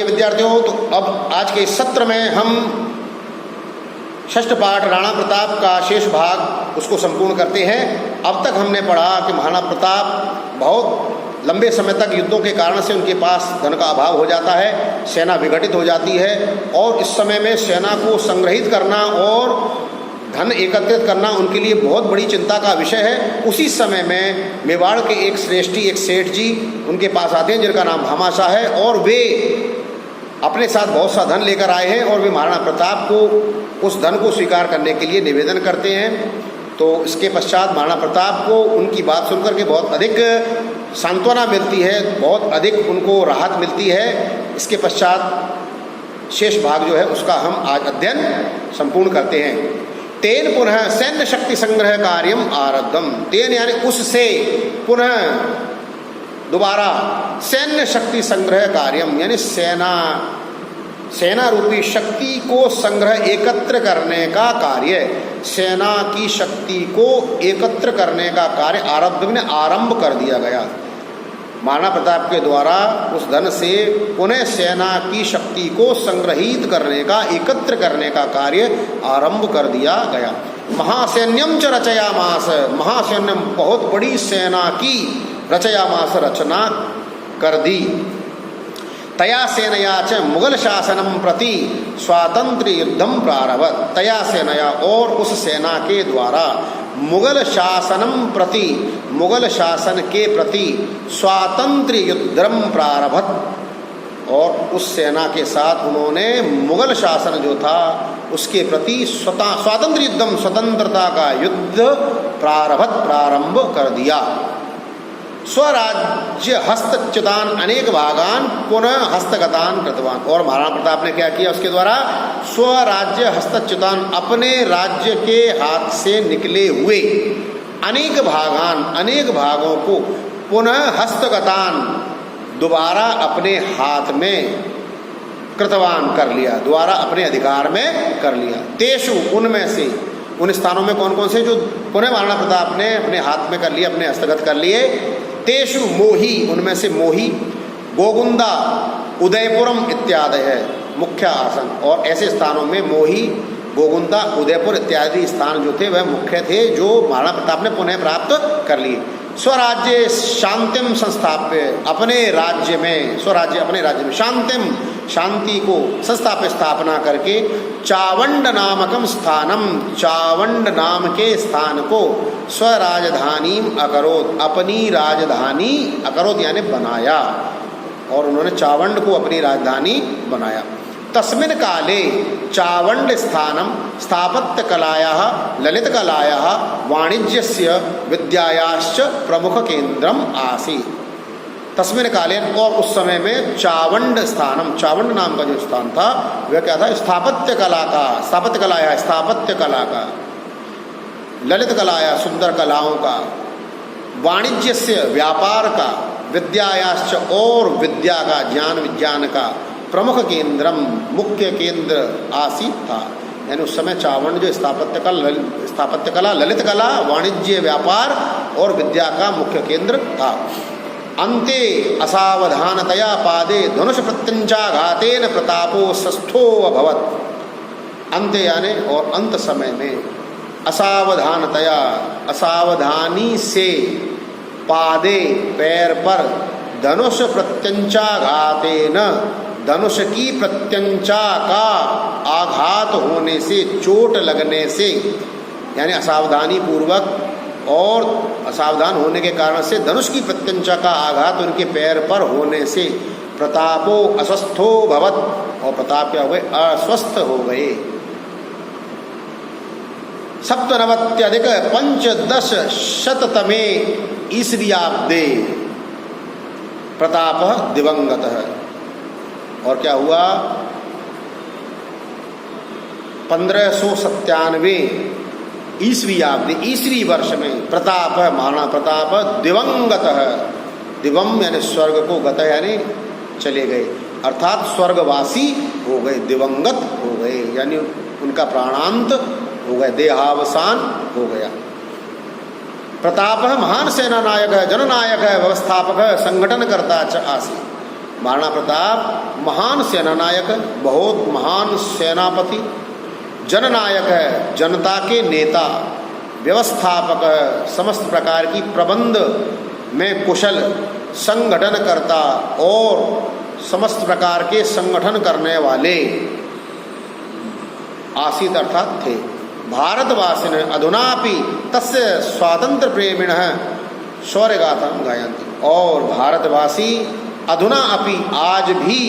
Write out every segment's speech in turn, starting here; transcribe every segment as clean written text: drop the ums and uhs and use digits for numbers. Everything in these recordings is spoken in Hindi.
प्रिय विद्यार्थियों, तो अब आज के इस सत्र में हम षष्ठ पाठ राणा प्रताप का शेष भाग उसको संपूर्ण करते हैं। अब तक हमने पढ़ा कि महाराणा प्रताप बहुत लंबे समय तक युद्धों के कारण से उनके पास धन का अभाव हो जाता है, सेना विघटित हो जाती है और इस समय में सेना को संग्रहित करना और धन एकत्रित करना उनके लिए बहुत बड़ी चिंता का विषय है। उसी समय में मेवाड़ के एक श्रेष्ठी, एक सेठ जी उनके पास आते हैं जिनका नाम भामाशाह है और वे अपने साथ बहुत सा धन लेकर आए हैं और वे महाराणा प्रताप को उस धन को स्वीकार करने के लिए निवेदन करते हैं। तो इसके पश्चात महाराणा प्रताप को उनकी बात सुनकर के बहुत अधिक सांत्वना मिलती है, बहुत अधिक उनको राहत मिलती है। इसके पश्चात शेष भाग जो है उसका हम आज अध्ययन संपूर्ण करते हैं। तेन पुनः सैन्य शक्ति संग्रह कार्यम आरब्धम। तेन यानी उससे, पुनः दोबारा, सैन्य शक्ति संग्रह कार्यम यानी सेना रूपी शक्ति को संग्रह एकत्र करने का कार्य, सेना की शक्ति को एकत्र करने का कार्य आरब्ध में आरंभ कर दिया गया। महाराणा प्रताप के द्वारा उस धन से पुनः सेना की शक्ति को संग्रहित करने का, एकत्र करने का कार्य आरंभ कर दिया गया। महासैन्यम च रचयामास। महासैन्यम बहुत बड़ी सेना की रचयामास रचना कर दी। तया सेनया च मुगल शासनम प्रति स्वातंत्र युद्धम प्रारभत। तया सेनया और उस सेना के द्वारा मुगल शासनम प्रति, मुगल शासन के प्रति स्वातंत्र युद्धम प्रारभत और उस सेना के साथ उन्होंने मुगल शासन जो था उसके प्रति स्वातंत्र युद्धम, स्वतंत्रता का युद्ध प्रारभत, प्रारंभ कर दिया। स्वराज्य हस्तच्युतान अनेक भागान पुनः हस्तगतान कृतवान। और महाराणा प्रताप ने क्या किया उसके द्वारा? स्वराज्य हस्तच्युतान, अपने राज्य के हाथ से निकले हुए अनेक भागान, अनेक भागों को पुनः हस्तगतान, दोबारा अपने हाथ में कृतवान कर लिया, दोबारा अपने अधिकार में कर लिया। तेषु, उनमें से, उन स्थानों में कौन कौन से जो पुनः महाराणा प्रताप ने अपने हाथ में कर लिए, अपने हस्तगत कर लिए? तेषु मोही, उनमें से मोही, गोगुंदा, उदयपुरम इत्यादि है मुख्य आसन। और ऐसे स्थानों में मोही, गोगुंदा, उदयपुर इत्यादि स्थान जो थे वह मुख्य थे जो महाराणा प्रताप ने पुनः प्राप्त कर लिए। स्वराज्य शांतिम संस्थाप्य, अपने राज्य में, स्वराज्य अपने राज्य में, शांतिम शांति को संस्थापित, स्थापना करके, चावंड नामकम स्थानम, चावंड नाम के स्थान को स्वराजधानी अकरोत, अपनी राजधानी अकरोत यानी बनाया। और उन्होंने चावंड को अपनी राजधानी बनाया। तस्मिन् काले चावंड स्थानम स्थापत्य कलायाः, ललित कलायाः, वाणिज्यस्य, विद्यायाश्च प्रमुख केंद्रम आसीत्। तस्मिन् काले, और उस समय में चावंड स्थानम, चावंड नाम का जो स्थान था वह क्या था? स्थापत्य कला का, स्थापत्य कलाया, स्थापत्य कला का, ललित कलाया, सुंदर कलाओं का, वाणिज्य से, व्यापार का, विद्यायाश्च, और विद्या का, ज्ञान विज्ञान का, प्रमुख केंद्रम, मुख्य केंद्र आसीत था। यानी उस समय चावंड जो स्थापत्य कला, ललित कला, वाणिज्य, व्यापार और विद्या का मुख्य केंद्र था। अन्ते असावधानतया पादे धनुष प्रत्यंचाघातेन प्रतापो सस्थो अभवत्। अंते यानी और अंत समय में, असावधानतया, असावधानी से, पादे पैर पर, धनुष प्रत्यंचाघातेन, धनुष की प्रत्यंचा का आघात होने से, चोट लगने से, यानी असावधानी पूर्वक और असावधान होने के कारण से धनुष की प्रत्यंचा का आघात उनके पैर पर होने से प्रतापो अस्वस्थो भवत, और प्रताप क्या हुए? अस्वस्थ हो गए। सप्तनवत्यधिक पंचदश शततमे ईस्वीयाब्दे प्रताप दिवंगत है। और क्या हुआ? 1597 ईस्वीयाब्दे, ईस्वी वर्ष में प्रताप, महाराणा प्रताप दिवंगत है। दिवम यानी स्वर्ग को, गत यानी चले गए, अर्थात स्वर्गवासी हो गए, दिवंगत हो गए, यानी उनका प्राणांत हो गए, देहावसान हो गया। प्रताप महान सेना नायक है, जननायक है, व्यवस्थापक है, संगठन करता आसी। महाराणा प्रताप महान सेनानायक, बहुत महान सेनापति, जननायक है, जनता के नेता, व्यवस्थापक है, समस्त प्रकार की प्रबंध में कुशल, संगठन करता और समस्त प्रकार के संगठन करने वाले आसीत अर्थात थे। भारतवासिन अधुनापि तस्य स्वातंत्र प्रेमिण शौर्य गाथा गायन्ति। और भारतवासी अधुना अपि आज भी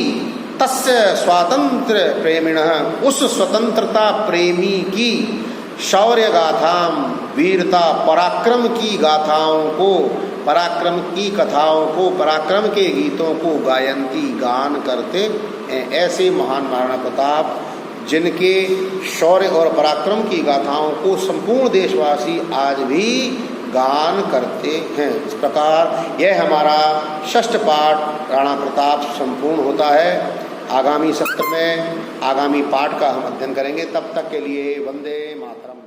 तस्य स्वातंत्र प्रेमिण उस स्वतंत्रता प्रेमी की शौर्य गाथाम, वीरता पराक्रम की गाथाओं को, पराक्रम की कथाओं को, पराक्रम के गीतों को गायन्ति, गान करते हैं। ऐसे महान महाराणा प्रताप जिनके शौर्य और पराक्रम की गाथाओं को संपूर्ण देशवासी आज भी गान करते हैं। इस प्रकार यह हमारा षष्ठ पाठ राणा प्रताप संपूर्ण होता है। आगामी सत्र में आगामी पाठ का हम अध्ययन करेंगे। तब तक के लिए वंदे मातरम।